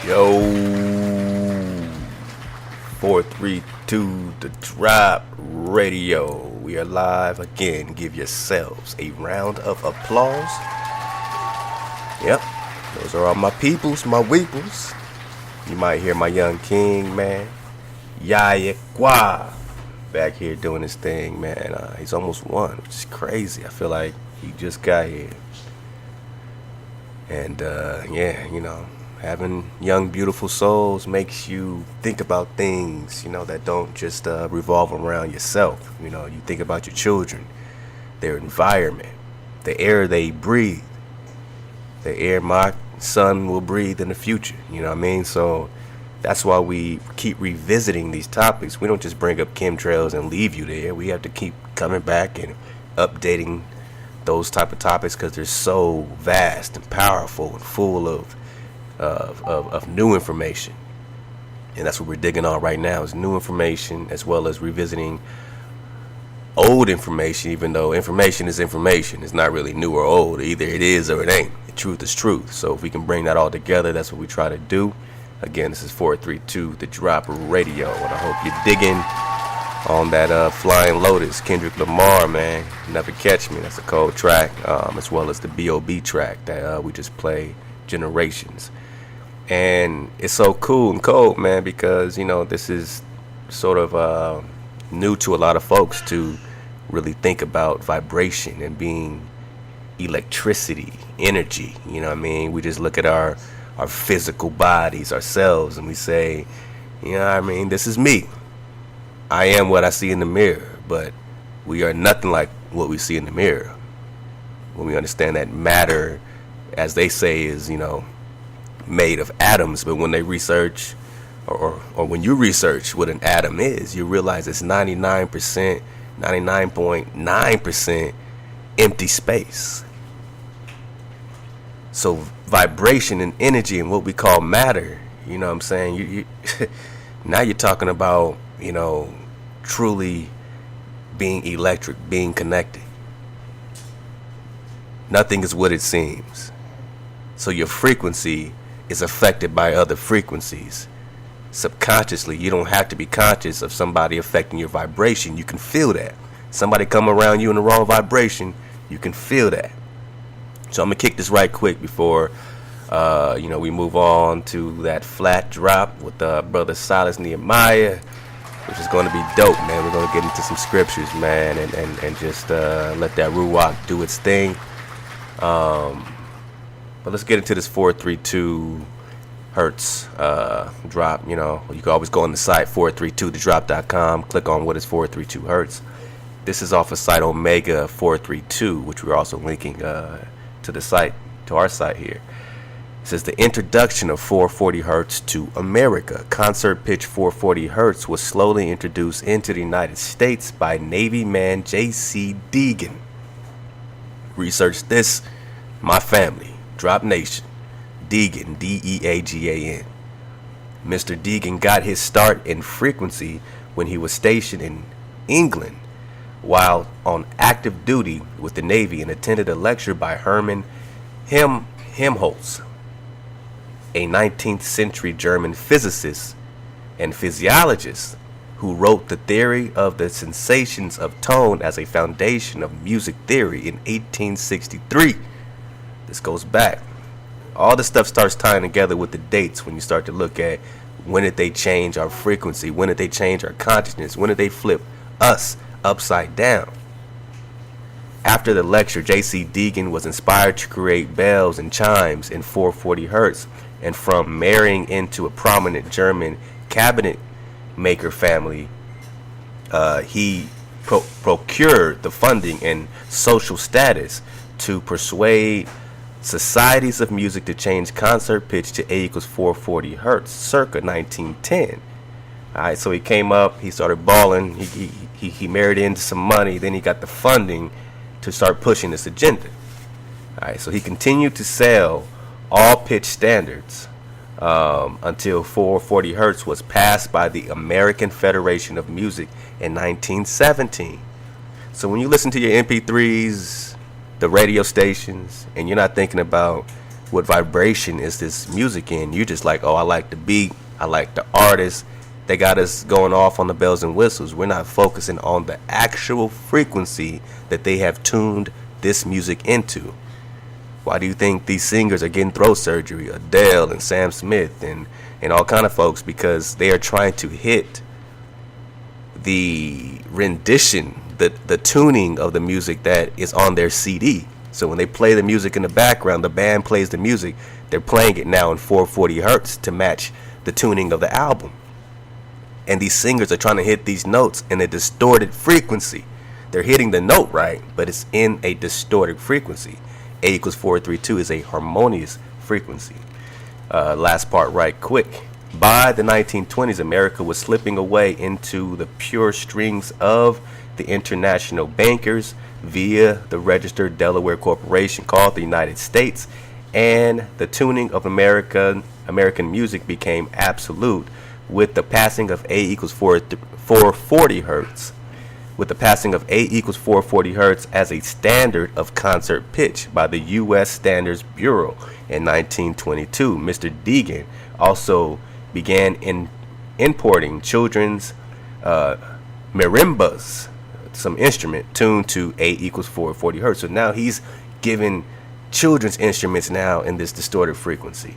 Yo, 432 The Drop Radio. We are live again. Give yourselves a round of applause. Yep, those are all my peoples, my weeples. You might hear my young king, man, Eyez, back here doing his thing, man. He's almost won, which is crazy. I feel like he just got here. And, yeah, you know, having young, beautiful souls makes you think about things, you know, that don't just revolve around yourself. You know, you think about your children, their environment, the air they breathe, the air my son will breathe in the future. You know what I mean? So that's why we keep revisiting these topics. We don't just bring up chemtrails and leave you there. We have to keep coming back and updating those type of topics because they're so vast and powerful and full of new information. And that's what we're digging on right now, is new information as well as revisiting old information, even though information is information. It's not really new or old. Either it is or it ain't. The truth is truth. So if we can bring that all together, that's what we try to do. Again, this is 432 The Drop Radio, and I hope you're digging on that Flying Lotus, Kendrick Lamar, man. Never Catch Me. That's a cold track, as well as the B.O.B. track that we just played, Generations. And it's so cool and cold, man, because, you know, this is sort of new to a lot of folks to really think about vibration and being electricity, energy. You know what I mean? We just look at our physical bodies, ourselves, and we say, you know what I mean, this is me. I am what I see in the mirror, but we are nothing like what we see in the mirror. When we understand that matter, as they say, is, you know, made of atoms, but when they research or when you research what an atom is, you realize it's 99.9% empty space. So vibration and energy and what we call matter, you know what I'm saying? You now you're talking about, you know, truly being electric, being connected. Nothing is what it seems. So your frequency is affected by other frequencies. Subconsciously, you don't have to be conscious of somebody affecting your vibration. You can feel that. Somebody come around you in the wrong vibration, you can feel that. So I'm gonna kick this right quick before you know, we move on to that flat drop with brother Silas Nehemiah, which is going to be dope, man. We're going to get into some scriptures, man, and just let that Ruach do its thing. But let's get into this 432 Hertz drop. You know, you can always go on the site 432thedrop.com, click on what is 432 Hertz. This is off of site Omega 432, which we're also linking to the site, to our site here. It says the introduction of 440 Hertz to America. Concert pitch 440 Hertz was slowly introduced into the United States by Navy man J.C. Deegan. Research this, my family. Drop Nation. Deegan, D-E-A-G-A-N. Mr. Deegan got his start in frequency when he was stationed in England while on active duty with the Navy, and attended a lecture by Hermann Helmholtz, a 19th century German physicist and physiologist who wrote The Theory of the Sensations of Tone as a foundation of music theory in 1863. This goes back. All this stuff starts tying together with the dates when you start to look at when did they change our frequency, when did they change our consciousness, when did they flip us upside down. After the lecture, J.C. Deegan was inspired to create bells and chimes in 440 Hertz, and from marrying into a prominent German cabinet maker family, he procured the funding and social status to persuade societies of music to change concert pitch to A equals 440 Hertz circa 1910. All right, so he came up, he started balling, he married into some money, then he got the funding to start pushing this agenda. All right, so he continued to sell all pitch standards until 440 Hertz was passed by the American Federation of Music in 1917. So when you listen to your MP3s, the radio stations, and you're not thinking about what vibration is this music in. You just like, oh, I like the beat, I like the artist. They got us going off on the bells and whistles. We're not focusing on the actual frequency that they have tuned this music into. Why do you think these singers are getting throat surgery? Adele and Sam Smith and all kind of folks, because they are trying to hit the rendition, the tuning of the music that is on their CD. So when they play the music in the background, the band plays the music, they're playing it now in 440 hertz to match the tuning of the album. And these singers are trying to hit these notes in a distorted frequency. They're hitting the note right, but it's in a distorted frequency. A equals 432 is a harmonious frequency. Last part right quick. By the 1920s, America was slipping away into the pure strings of the international bankers via the registered Delaware corporation called the United States, and the tuning of American music became absolute with the passing of A equals 440 hertz. With the passing of A equals 440 hertz as a standard of concert pitch by the U.S. Standards Bureau in 1922, Mr. Deegan also began importing children's marimbas, some instrument tuned to A equals 440 hertz. So now he's giving children's instruments now in this distorted frequency.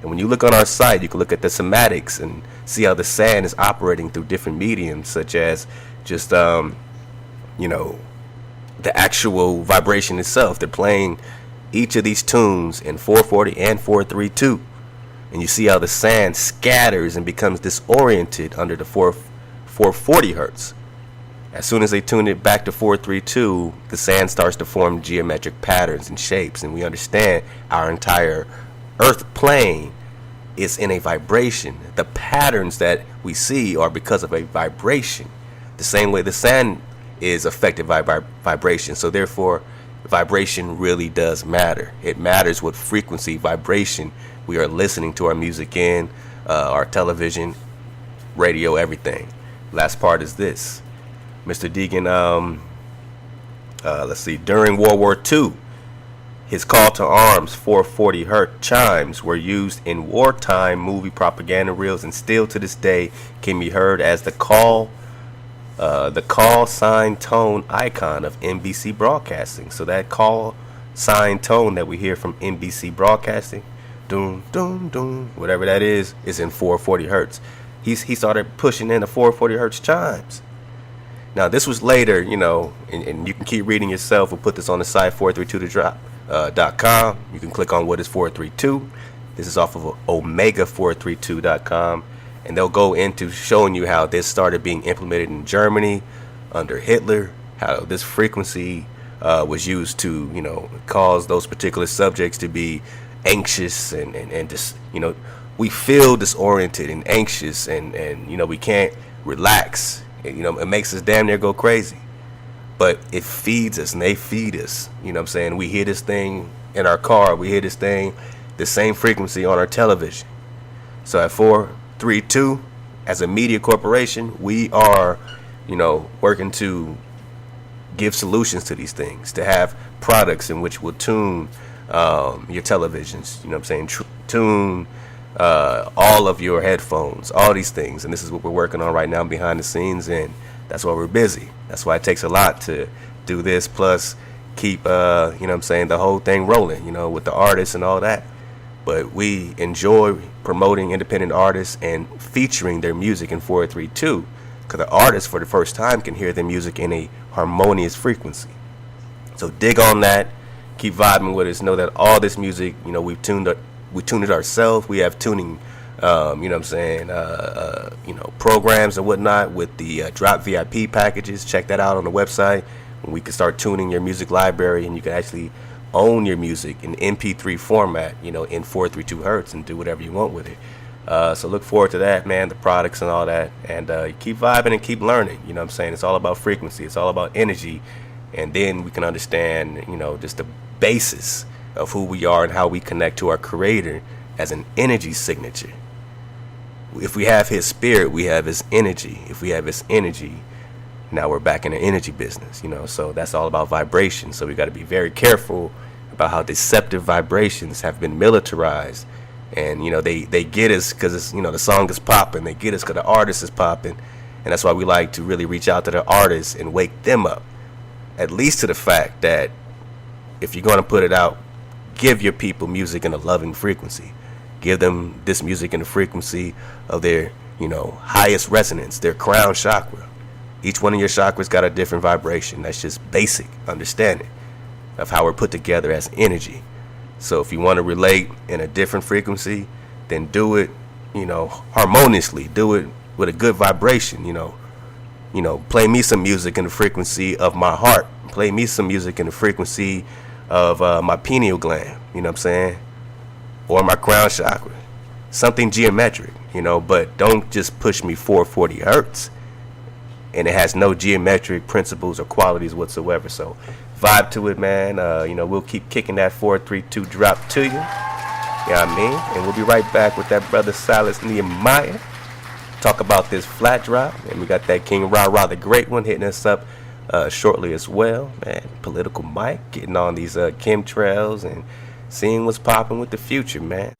And when you look on our site, you can look at the somatics and see how the sand is operating through different mediums, such as just, the actual vibration itself. They're playing each of these tunes in 440 and 432. And you see how the sand scatters and becomes disoriented under the 440 hertz. As soon as they tune it back to 432, the sand starts to form geometric patterns and shapes. And we understand our entire Earth plane is in a vibration. The patterns that we see are because of a vibration. The same way the sand is affected by vibration. So therefore, vibration really does matter. It matters what frequency, vibration we are listening to our music in, our television, radio, everything. Last part is this. Mr. Deegan, let's see, during World War II, his call to arms 440 hertz chimes were used in wartime movie propaganda reels and still to this day can be heard as the call sign tone icon of NBC Broadcasting. So that call sign tone that we hear from NBC Broadcasting, doom, doom, doom, whatever that is in 440 hertz. He started pushing in the 440 hertz chimes. Now, this was later, and you can keep reading yourself. We'll put this on the site, 432thedrop.com. You can click on what is 432. This is off of omega432.com. And they'll go into showing you how this started being implemented in Germany under Hitler, how this frequency was used to, cause those particular subjects to be anxious and just, we feel disoriented and anxious and we can't relax. It makes us damn near go crazy. But it feeds us and they feed us. You know what I'm saying? We hear this thing in our car. We hear this thing, the same frequency on our television. So at 432, as a media corporation, we are, working to give solutions to these things, to have products in which will tune your televisions, tune all of your headphones, all these things. And this is what we're working on right now behind the scenes, and that's why we're busy. That's why it takes a lot to do this, plus keep the whole thing rolling, with the artists and all that. But we enjoy promoting independent artists and featuring their music in 432, because the artists for the first time can hear their music in a harmonious frequency. So dig on that, keep vibing with us. Know that all this music, we tuned it ourselves. We have tuning, programs and whatnot with the Drop VIP packages. Check that out on the website. We can start tuning your music library, and you can actually own your music in MP3 format, in 432 hertz, and do whatever you want with it. So look forward to that, man, the products and all that. And keep vibing and keep learning. It's all about frequency. It's all about energy. And then we can understand, just the basis of who we are and how we connect to our creator as an energy signature. If we have his spirit, we have his energy. If we have his energy, now we're back in the energy business, So that's all about vibration. So we got to be very careful about how deceptive vibrations have been militarized. And, you know, they get us because, it's, you know, the song is popping. They get us because the artist is popping. And that's why we like to really reach out to the artists and wake them up. At least to the fact that if you're going to put it out, give your people music in a loving frequency. Give them this music in the frequency of their, you know, highest resonance, their crown chakra. Each one of your chakras got a different vibration. That's just basic understanding of how we're put together as energy. So if you want to relate in a different frequency, then do it, you know, harmoniously. Do it with a good vibration, you know. You know, play me some music in the frequency of my heart. Play me some music in the frequency of my pineal gland, you know what I'm saying? Or my crown chakra. Something geometric, you know, but don't just push me 440 hertz. And it has no geometric principles or qualities whatsoever. So vibe to it, man. You know, we'll keep kicking that 432 drop to you. You know what I mean? And we'll be right back with that brother Silas Nehemiah. Talk about this flat drop. And we got that King Ra the Great One hitting us up shortly as well. Man, Political Mike getting on these chemtrails and seeing what's popping with the future, man.